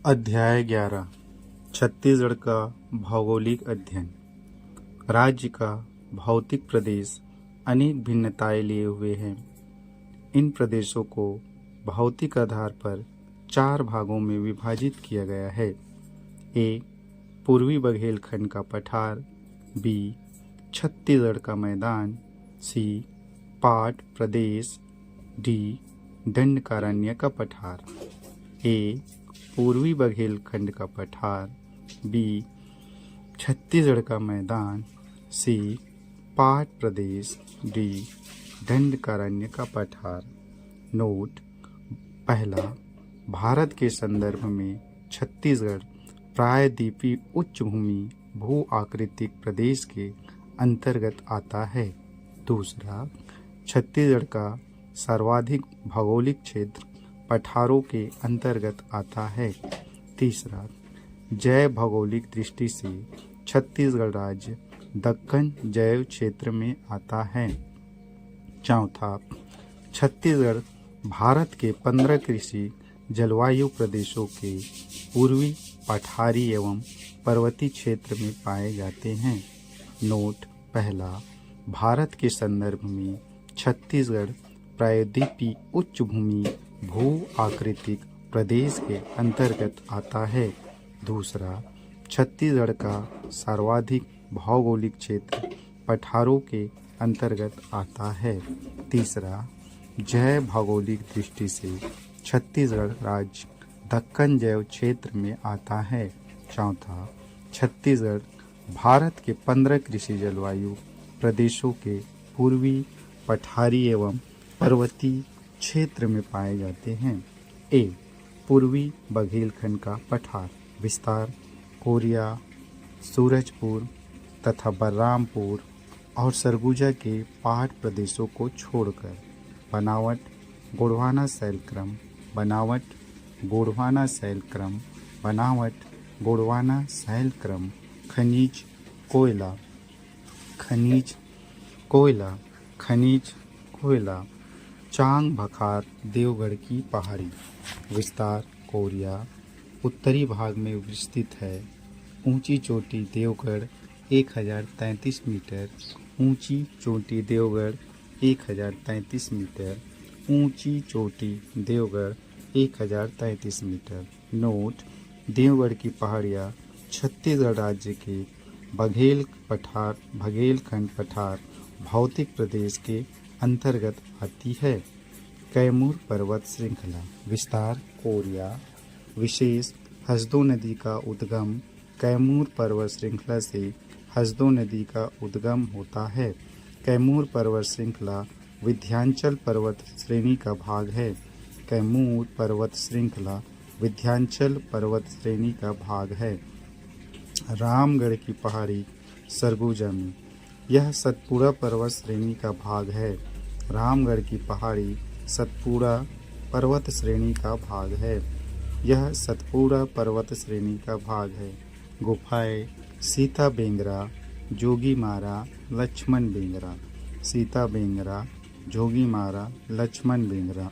अध्याय 11 छत्तीसगढ़ का भौगोलिक अध्ययन। राज्य का भौतिक प्रदेश अनेक भिन्नताएं लिए हुए हैं। इन प्रदेशों को भौतिक आधार पर 4 भागों में विभाजित किया गया है। ए पूर्वी बघेलखंड का पठार, बी छत्तीसगढ़ का मैदान, सी पाट प्रदेश, डी दंडकारण्य का पठार। ए पूर्वी बघेलखंड का पठार, बी छत्तीसगढ़ का मैदान, सी पाट प्रदेश, डी दंडकारण्य का पठार। नोट: पहला, भारत के संदर्भ में छत्तीसगढ़ प्रायद्वीपीय उच्च भूमि भू आकृतिक प्रदेश के अंतर्गत आता है। दूसरा, छत्तीसगढ़ का सर्वाधिक भौगोलिक क्षेत्र पठारों के अंतर्गत आता है। तीसरा, जैव भौगोलिक दृष्टि से छत्तीसगढ़ राज्य दक्कन जैव क्षेत्र में आता है। चौथा, छत्तीसगढ़ भारत के 15 कृषि जलवायु प्रदेशों के पूर्वी पठारी एवं पर्वतीय क्षेत्र में पाए जाते हैं। नोट: पहला, भारत के संदर्भ में छत्तीसगढ़ प्रायद्वीपीय उच्च भूमि भू आकृतिक प्रदेश के अंतर्गत आता है। दूसरा, छत्तीसगढ़ का सर्वाधिक भौगोलिक क्षेत्र पठारों के अंतर्गत आता है। तीसरा, जैव भौगोलिक दृष्टि से छत्तीसगढ़ राज्य दक्कन जैव क्षेत्र में आता है। चौथा, छत्तीसगढ़ भारत के 15 कृषि जलवायु प्रदेशों के पूर्वी पठारी एवं पर्वतीय क्षेत्र में पाए जाते हैं। ए पूर्वी बघेलखंड का पठार। विस्तार: कोरिया, सूरजपुर तथा बलरामपुर और सरगुजा के पहाड़ प्रदेशों को छोड़कर बनावट गोंडवाना शैलक्रम, बनावट गोंडवाना शैलक्रम, बनावट गोंडवाना शैलक्रम, खनिज कोयला, खनिज कोयला, खनिज कोयला, चांग बखार देवगढ़ की पहाड़ी। विस्तार: कोरिया उत्तरी भाग में विस्तृत है। ऊंची चोटी देवगढ़ 1033 मीटर, ऊंची चोटी देवगढ़ 1033 मीटर, ऊंची चोटी देवगढ़ 1033 मीटर। नोट: देवगढ़ की पहाड़ियाँ छत्तीसगढ़ राज्य के बघेलखंड पठार भौतिक प्रदेश के अंतर्गत आती है। कैमूर पर्वत श्रृंखला। विस्तार: कोरिया विशेष हसदो नदी का उद्गम कैमूर पर्वत श्रृंखला से हसदो नदी का उद्गम होता है। कैमूर पर्वत श्रृंखला विंध्याचल पर्वत श्रेणी का भाग है। कैमूर पर्वत श्रृंखला विंध्याचल पर्वत श्रेणी का भाग है। रामगढ़ की पहाड़ी सरगुजा में। यह सतपुड़ा पर्वत श्रेणी का भाग है। रामगढ़ की पहाड़ी सतपुड़ा पर्वत श्रेणी का भाग है। यह सतपुड़ा पर्वत श्रेणी का भाग है। गुफाएं: सीता बेंगरा, जोगी मारा, लक्ष्मण बेंगरा। सीता बेंगरा, जोगी मारा, लक्ष्मण बेंगरा।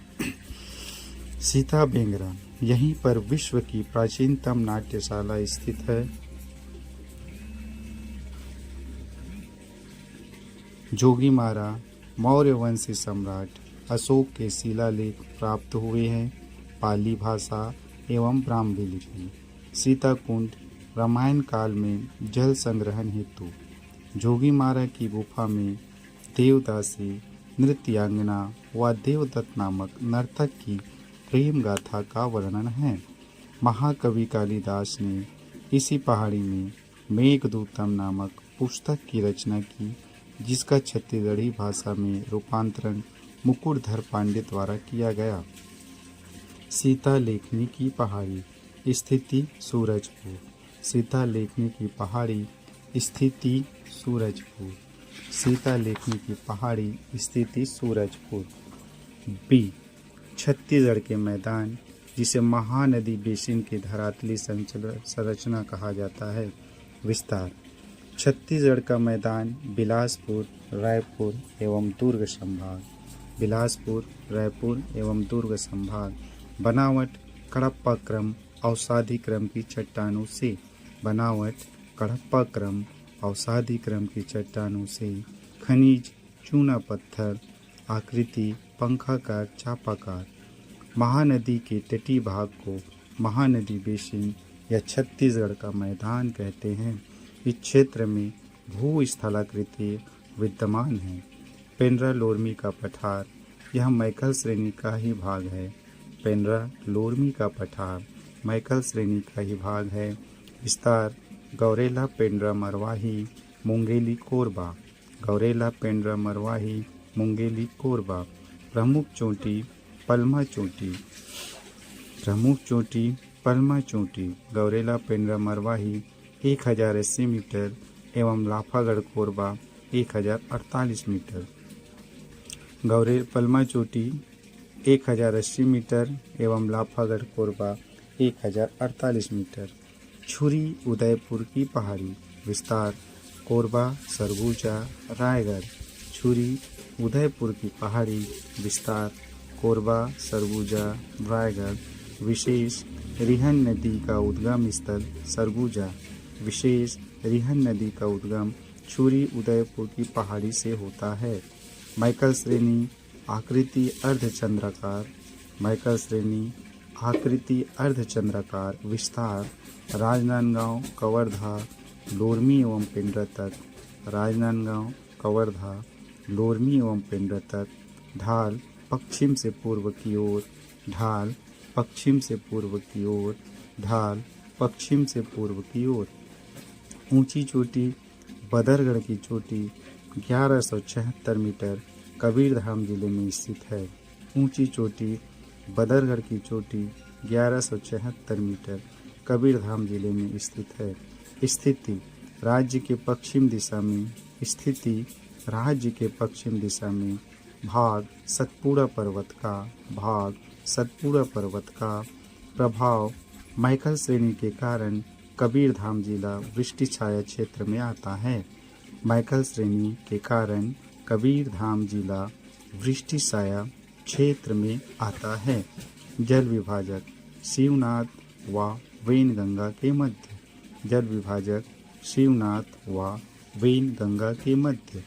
सीता बेंगरा, यहीं पर विश्व की प्राचीनतम नाट्यशाला स्थित है। जोगी मारा मौर्य वंशी सम्राट अशोक के शिलालेख प्राप्त हुए हैं। पाली भाषा एवं ब्राह्मी लिपि। सीताकुंड रामायण काल में जल संग्रहण हेतु। जोगी मारा की गुफा में देवदासी नृत्यांगना व देवदत्त नामक नर्तक की प्रेम गाथा का वर्णन है। महाकवि कालिदास ने इसी पहाड़ी में मेघदूतम नामक पुस्तक की रचना की, जिसका छत्तीसगढ़ी भाषा में रूपांतरण मुकुटधर पांडे द्वारा किया गया। सीता लेखनी की पहाड़ी स्थिति सूरजपुर। सीता लेखनी की पहाड़ी स्थिति सूरजपुर। सीता लेखनी की पहाड़ी स्थिति सूरजपुर। बी छत्तीसगढ़ के मैदान, जिसे महानदी बेसिन की धरातली संरचना कहा जाता है। विस्तार: छत्तीसगढ़ का मैदान बिलासपुर, रायपुर एवं दुर्ग संभाग। बिलासपुर, रायपुर एवं दुर्ग संभाग। बनावट कडप्पा क्रम अवसादी क्रम की चट्टानों से। बनावट कड़प्पा क्रम अवसादी क्रम की चट्टानों से। खनिज चूना पत्थर। आकृति पंखाकार चापाकार। महानदी के तटीय भाग को महानदी बेसिन या छत्तीसगढ़ का मैदान कहते हैं। इस क्षेत्र में भूस्थलाकृति विद्यमान है। पेंड्रा लोरमी का पठार यह मैकल श्रेणी का ही भाग है। पेंड्रा लोरमी का पठार मैकल श्रेणी का ही भाग है। विस्तार गौरेला पेंड्रा मरवाही मुंगेली कोरबा। गौरेला पेंड्रा मरवाही मुंगेली कोरबा। प्रमुख चोटी पलमा चोटी। प्रमुख चोटी पलमा चोटी गौरेला पेंड्रा मरवाही 1080 मीटर एवं लाफागढ़ कोरबा 1048 मीटर। गौरे पलमा चोटी 1080 मीटर एवं लाफागढ़ कोरबा 1048 मीटर। छुरी उदयपुर की पहाड़ी। विस्तार कोरबा सरगुजा रायगढ़। छुरी उदयपुर की पहाड़ी। विस्तार कोरबा सरगुजा रायगढ़। विशेष रिहन नदी का उद्गम स्थल सरगुजा। विशेष रिहन नदी का उद्गम छुरी उदयपुर की पहाड़ी से होता है। मैकल श्रेणी आकृति अर्धचंद्राकार। मैकल श्रेणी आकृति अर्धचंद्राकार। विस्तार राजनांदगांव कवर्धा लोरमी एवं पेंड्रा तक। राजनांदगांव कवर्धा लोरमी एवं पेंड्रा तक। ढाल पश्चिम से पूर्व की ओर। ढाल पश्चिम से पूर्व की ओर। ढाल पश्चिम से पूर्व की ओर। ऊंची चोटी बदरगढ़ की चोटी 1176 मीटर कबीरधाम जिले में स्थित है। ऊंची चोटी बदरगढ़ की चोटी 1176 मीटर कबीरधाम जिले में स्थित है। स्थिति राज्य के पश्चिम दिशा में। स्थिति राज्य के पश्चिम दिशा में। भाग सतपुड़ा पर्वत का। भाग सतपुड़ा पर्वत का। प्रभाव मैकल श्रेणी के कारण कबीरधाम जिला वृष्टि छाया क्षेत्र में आता है। मैकल श्रेणी के कारण कबीरधाम जिला वृष्टि छाया क्षेत्र में आता है। जल विभाजक शिवनाथ व वेनगंगा के मध्य। जल विभाजक शिवनाथ व वेनगंगा के मध्य।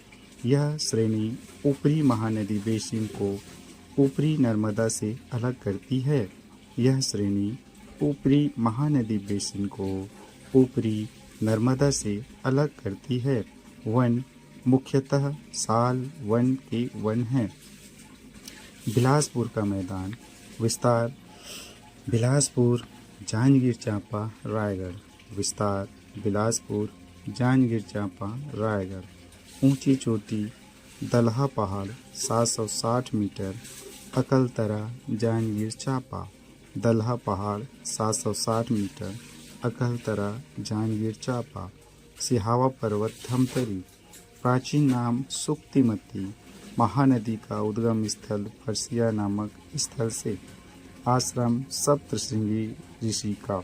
यह श्रेणी ऊपरी महानदी बेसिन को ऊपरी नर्मदा से अलग करती है। यह श्रेणी ऊपरी महानदी बेसिन को ऊपरी नर्मदा से अलग करती है। वन मुख्यतः साल वन के वन हैं। बिलासपुर का मैदान। विस्तार बिलासपुर जांजगीर चांपा रायगढ़। विस्तार बिलासपुर जांजगीर चांपा रायगढ़। ऊंची चोटी दलहा पहाड़ 760 मीटर अकलतरा जांजगीर चांपा। दलहा पहाड़ 760 मीटर अकलतरा जांजगीर चांपा। सिहावा पर्वत धमतरी। प्राचीन नाम सुक्तिमती। महानदी का उद्गम स्थल फरसिया नामक स्थल से। आश्रम सप्तशृंगी ऋषि का।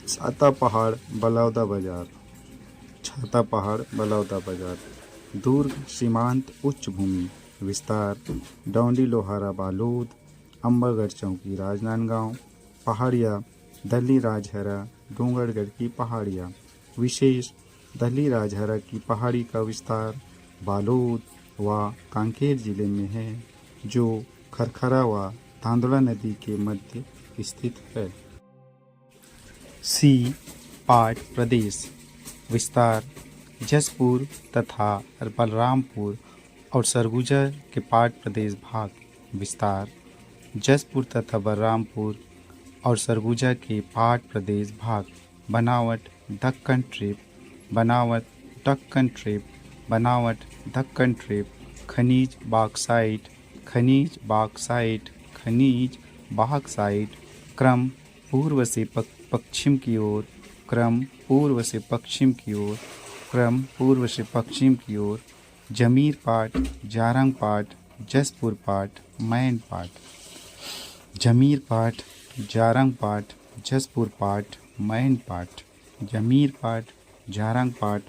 छाता पहाड़ बलौदा बाजार। छाता पहाड़ बलौदा बाजार। दुर्ग सीमांत उच्च भूमि। विस्तार डौंडी लोहारा बालोद अम्बरगढ़ चौकी राजनांदगांव। पहाड़िया दली राजहरा डोंगरगढ़ की पहाड़ियाँ। विशेष दली राजहरा की पहाड़ी का विस्तार बालोद व कांकेर जिले में है, जो खरखरा व तांदुला नदी के मध्य स्थित है। सी पाट प्रदेश। विस्तार जसपुर तथा बलरामपुर और सरगुजा के पाट प्रदेश भाग। विस्तार जसपुर तथा बलरामपुर और सरगुजा के पाट प्रदेश भाग। बनावट दक्कन ट्रिप। बनावट दक्कन ट्रिप। बनावट दक्कन ट्रिप। खनिज बॉक्साइट। खनिज बॉक्साइट। खनिज बॉक्साइट। क्रम पूर्व से पश्चिम की ओर। क्रम पूर्व से पश्चिम की ओर। क्रम पूर्व से पश्चिम की ओर। जमीर पाट जारंग पाट जसपुर पाट मैन पाट। जमीर पाट जारंग पाट जसपुर पाट मैन पाट। जमीर पाट जारंग पाट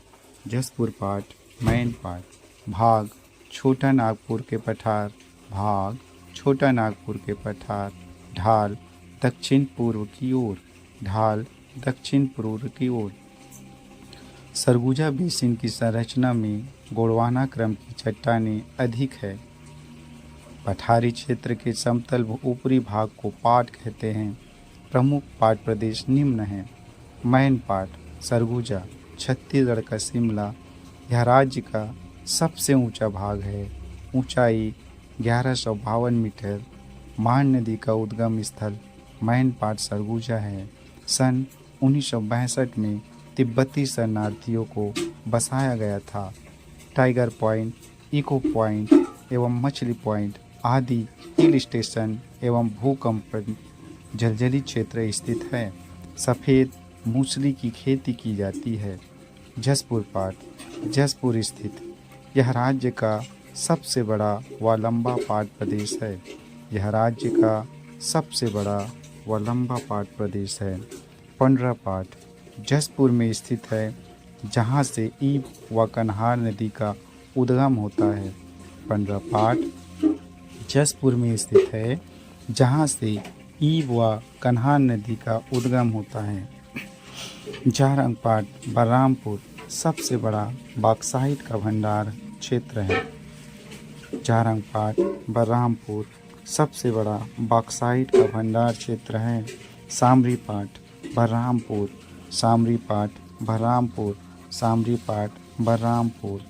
जसपुर पाट मैन पाट। भाग छोटा नागपुर के पठार। भाग छोटा नागपुर के पठार। ढाल दक्षिण पूर्व की ओर, ढाल दक्षिण पूर्व की ओर। सरगुजा बेसिन की संरचना में गोंडवाना क्रम की चट्टानें अधिक है। पठारी क्षेत्र के समतल ऊपरी भाग को पाट कहते हैं। प्रमुख पाट प्रदेश निम्न हैं। मैन पाट, सरगुजा छत्तीसगढ़ का शिमला, यह राज्य का सबसे ऊंचा भाग है। ऊंचाई 1152 मीटर। मान नदी का उद्गम स्थल मैन पाट सरगुजा है। सन 1962 में तिब्बती शरणार्थियों को बसाया गया था। टाइगर पॉइंट, इको पॉइंट एवं मछली पॉइंट आदि हिल स्टेशन एवं भूकंप जलजली क्षेत्र स्थित है। सफ़ेद मूसली की खेती की जाती है। जसपुर पाट, जसपुर स्थित, यह राज्य का सबसे बड़ा व लंबा पाट प्रदेश है। यह राज्य का सबसे बड़ा व लंबा पाट प्रदेश है। पंडरा पाट जसपुर में स्थित है, जहाँ से ईब व कन्हार नदी का उद्गम होता है। पंडरा पाट जसपुर में स्थित है, जहाँ से ईब व कन्हार नदी का उद्गम होता है। जारंग पाट बलरामपुर सबसे बड़ा बॉक्साइट का भंडार क्षेत्र है। जारंग पाट बलरामपुर सबसे बड़ा बॉक्साइट का भंडार क्षेत्र है। सामरी पाट बलरामपुर, सामरी पाट बलरामपुर, सामरी पाट बलरामपुर।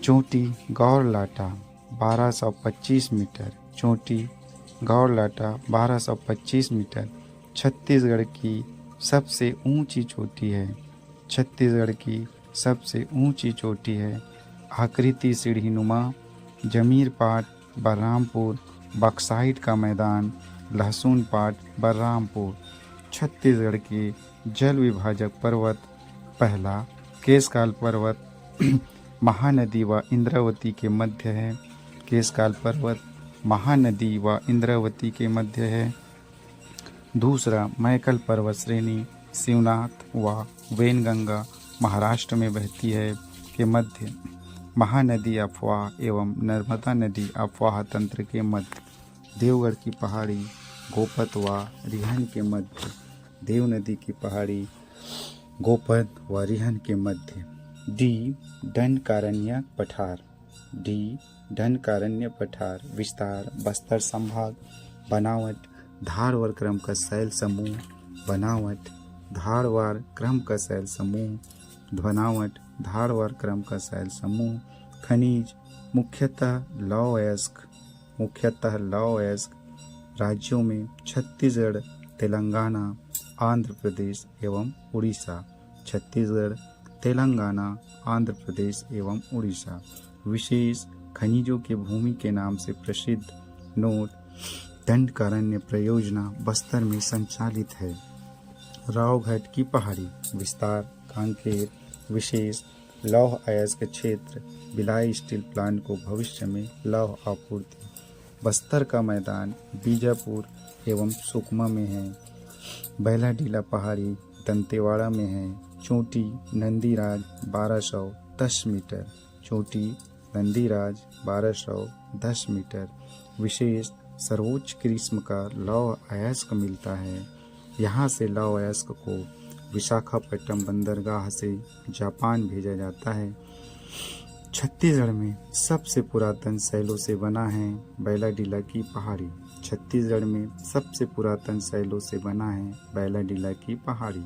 चोटी गौरलाटा 1225 मीटर, चोटी गौरलाटा 1225 मीटर छत्तीसगढ़ की सबसे ऊंची चोटी है। छत्तीसगढ़ की सबसे ऊंची चोटी है। आकृति सीढ़ीनुमा। जमीर पाट बलरामपुर, बॉक्साइट का मैदान लहसुन पाट बलरामपुर। छत्तीसगढ़ के जल विभाजक पर्वत पहला केशकाल पर्वत महानदी व इंद्रावती के मध्य है। केशकाल पर्वत महानदी व इंद्रावती के मध्य है। दूसरा मैकल पर्वत श्रेणी शिवनाथ व वेनगंगा महाराष्ट्र में बहती है के मध्य। महानदी अफवाह एवं नर्मदा नदी अफवाह तंत्र के मध्य। देवगढ़ की पहाड़ी गोपत व रिहन के मध्य। देव नदी की पहाड़ी गोपत व रिहन के मध्य। डी दंडकारण्य पठार, डी दंडकारण्य पठार विस्तार बस्तर संभाग। बनावट धारवाड़ क्रम का शैल समूह, बनावट धारवाड़ क्रम का शैल समूह, बनावट धारवाड़ क्रम का शैल समूह। खनिज मुख्यतः लौह अयस्क राज्यों में छत्तीसगढ़, तेलंगाना, आंध्र प्रदेश एवं उड़ीसा। छत्तीसगढ़, तेलंगाना, आंध्र प्रदेश एवं उड़ीसा। विशेष खनिजों के भूमि के नाम से प्रसिद्ध नोट दंडकारण्य परियोजना बस्तर में संचालित है। रावघाट की पहाड़ी विस्तार कांकेर। विशेष लौह अयस्क क्षेत्र भिलाई स्टील प्लांट को भविष्य में लौह आपूर्ति। बस्तर का मैदान बीजापुर एवं सुकमा में है। बैलाडीला पहाड़ी दंतेवाड़ा में है। चोटी नंदीराज 1210 मीटर, चोटी नंदीराज 1210 मीटर। विशेष सर्वोच्च किस्म का लौह अयस्क मिलता है। यहाँ से लौह अयस्क को विशाखापट्टनम बंदरगाह से जापान भेजा जाता है। छत्तीसगढ़ में सबसे पुरातन शैलों से बना है बैलाडीला की पहाड़ी। छत्तीसगढ़ में सबसे पुरातन शैलों से बना है बैलाडीला की पहाड़ी।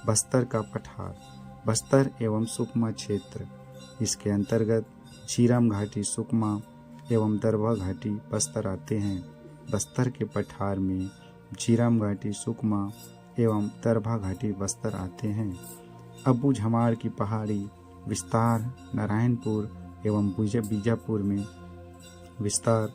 बस्तर का पठार बस्तर एवं सुकमा क्षेत्र, इसके अंतर्गत झीरम घाटी सुकमा एवं दरभा घाटी बस्तर आते हैं। बस्तर के पठार में झीरम घाटी सुकमा एवं दरभा घाटी बस्तर आते हैं। अबू झमाड़ की पहाड़ी विस्तार नारायणपुर एवं बीजापुर में। विस्तार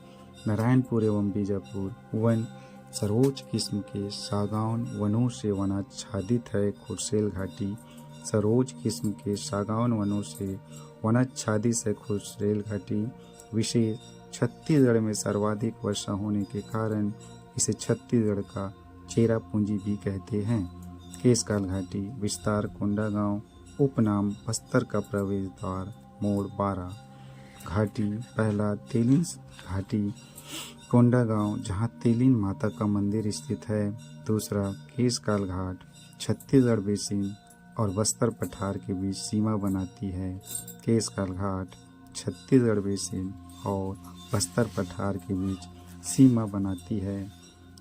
नारायणपुर एवं बीजापुर। वन सर्वोच्च किस्म के सागौन वनों से वनाच्छादित है। खुरसेल घाटी सर्वोच्च किस्म के सागौन वनों से वनाच्छादित है। खुरसेल घाटी विशेष छत्तीसगढ़ में सर्वाधिक वर्षा होने के कारण इसे छत्तीसगढ़ का चेरापूंजी भी कहते हैं। केशकाल घाटी विस्तार कोंडागांव उपनाम बस्तर का प्रवेश द्वार मोड़ 12। घाटी पहला तेलिंस घाटी कोंडागांव जहाँ तेलीन माता का मंदिर स्थित है। दूसरा केशकाल घाट छत्तीसगढ़ बेसिन और बस्तर पठार के बीच सीमा बनाती है। केशकाल घाट छत्तीसगढ़ बेसिन और बस्तर पठार के बीच सीमा बनाती है।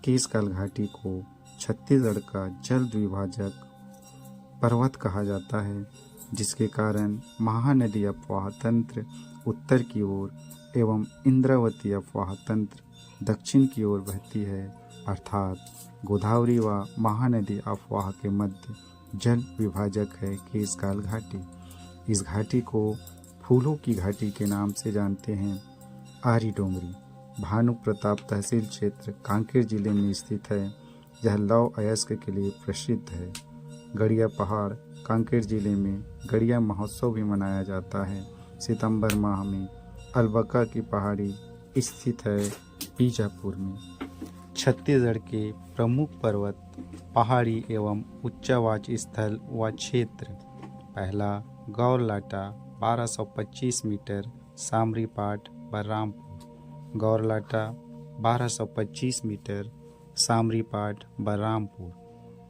केशकाल घाटी को छत्तीसगढ़ का जल द्विभाजक पर्वत कहा जाता है, जिसके कारण महानदी अफवाह तंत्र उत्तर की ओर एवं इंद्रावती अफवाह तंत्र दक्षिण की ओर बहती है, अर्थात गोदावरी व महानदी अफवाह के मध्य जल विभाजक है केशकाल घाटी। इस घाटी को फूलों की घाटी के नाम से जानते हैं। आरी डोंगरी भानु प्रताप तहसील क्षेत्र कांकेर जिले में स्थित है। यह लौह अयस्क के लिए प्रसिद्ध है। गड़िया पहाड़ कांकेर जिले में गड़िया महोत्सव भी मनाया जाता है। सितंबर माह में अलबका की पहाड़ी स्थित है बीजापुर में। छत्तीसगढ़ के प्रमुख पर्वत पहाड़ी एवं उच्चावाच स्थल व क्षेत्र। पहला Gaurlata 1225 metre Samripat Balrampur. Gaurlata 1225 metre Samripat Balrampur.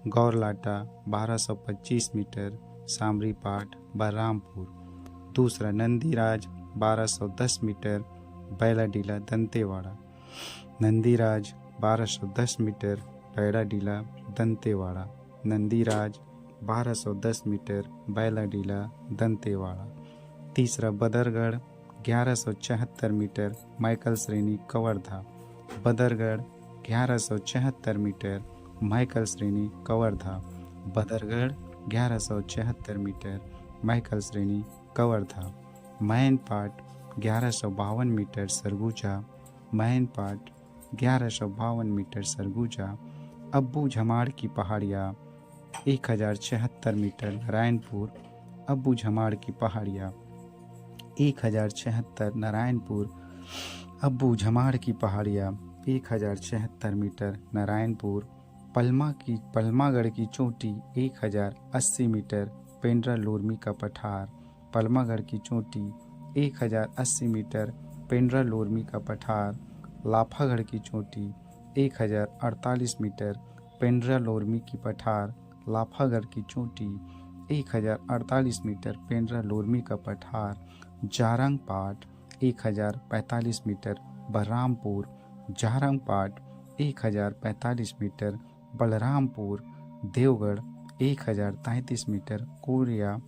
Gaurlata 1225 metre Samripat Balrampur. दूसरा Nandiraj 1210 metre Bailadila Dantewada. Nandiraj 1210 metre Bailadila Dantewada. Nandiraj 1210 metre Bailadila Dantewada. तीसरा बदरगढ़ 1174 मीटर मैकल श्रेणी कवर्धा। बदरगढ़ 1174 मीटर मैकल श्रेणी कवर्धा। बदरगढ़ 1174 मीटर मैकल श्रेणी कवर्धा। मैनपाट 1152 मीटर सरगुजा। मैनपाट 1152 मीटर सरगुजा। अब्बू झमाड़ की पहाड़ियाँ 1076 मीटर नारायणपुर। अब्बू झमाड़ की पहाड़ियाँ 1076 नारायणपुर। अब्बू झमाड़ की पहाड़ियाँ 1076 मीटर नारायणपुर। पलमागढ़ की चोटी 1080 मीटर पेंड्रा लोरमी का पठार। पलमागढ़ की चोटी 1080 मीटर पेंड्रा लोरमी का पठार। लाफागढ़ की चोटी 1048 मीटर पेंड्रा लोरमी की पठार। लाफागढ़ की चोटी 1048 मीटर पेंड्रा लोरमी का पठार। Jarang Pat 1045 metre Balrampur. Jarang Pat 1045 metre Balrampur. Deogarh 1033 metre Koriya.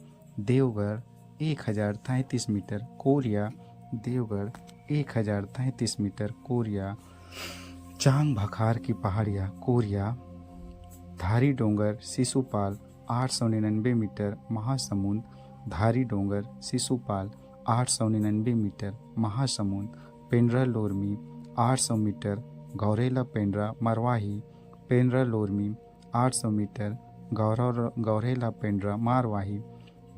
Deogarh 1033 metre Koriya. Deogarh 1033 metre Koriya. Chang Bhakhar की पहाड़ियाँ कोरिया। धारी Dongar Shishupal 899 metre Mahasamund. Dhari Dongar Shishupal 899 metre Mahasamund. Pendra Lormi 800 metre Gaurela Pendra Marwahi. Pendra Lormi 800 metre Gaurela Pendra Marwahi.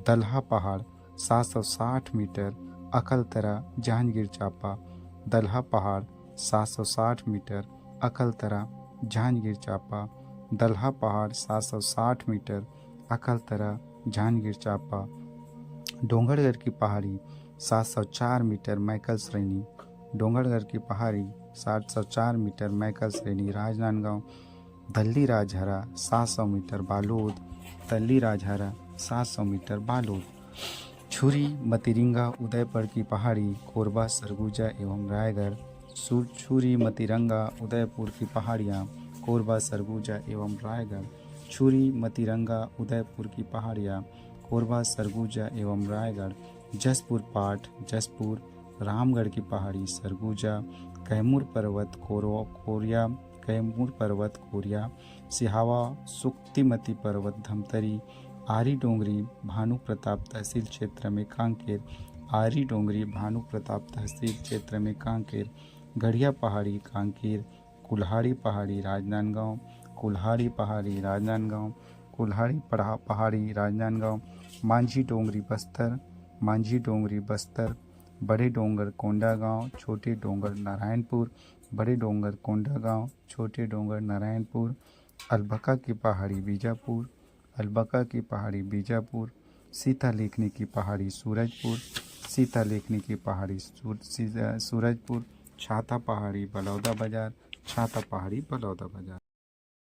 Dalha पहाड़ 760 मीटर अकलतरा जांजगीर चांपा। दल्हा पहाड़ 760 मीटर अकलतरा जांजगीर चांपा। दल्हा पहाड़ 760 मीटर अकलतरा जांजगीर चांपा। डोंगरगढ़ की पहाड़ी 704 मीटर मैकल श्रेणी। डोंगरगढ़ की पहाड़ी 704 मीटर मैकल श्रेणी राजनांदगांव। दल्ली राजहरा 700 मीटर बालोद। दल्ली राजहरा 700 मीटर बालोद। छुरी मतिरंगा उदयपुर की पहाड़ी कोरबा सरगुजा एवं रायगढ़। छुरी मतिरंगा उदयपुर की पहाड़ियाँ कोरबा सरगुजा एवं रायगढ़। छुरी मतिरंगा उदयपुर की पहाड़ियाँ कोरबा सरगुजा एवं रायगढ़। जसपुर पाठ जसपुर रामगढ़ की पहाड़ी सरगुजा। कैमूर पर्वत कोरिया। कैमूर पर्वत कोरिया। सिहावा सुक्तिमती पर्वत धमतरी। आरी डोंगरी भानु प्रताप तहसील क्षेत्र में कांकेर। आरी डोंगरी भानु प्रताप तहसील क्षेत्र में कांकेर। गढ़िया पहाड़ी कांकेर। कुल्हाड़ी पहाड़ी राजनांदगांव। कुल्हाड़ी पहाड़ी राजनांदगांव। कुल्हाड़ी पहाड़ी राजनांदगांव। मांझी डोंगरी बस्तर। मांझी डोंगरी बस्तर। बड़े डोंगर कोंडागांव। छोटे डोंगर नारायणपुर। बड़े डोंगर कोंडागांव। छोटे डोंगर नारायणपुर। अलबका की पहाड़ी बीजापुर। अलबका की पहाड़ी बीजापुर। सीता लेखनी की पहाड़ी सूरजपुर। सीता लेखनी की पहाड़ी सूरजपुर। छाता पहाड़ी बलौदा बाजार, छाता पहाड़ी बलौदा बाजार।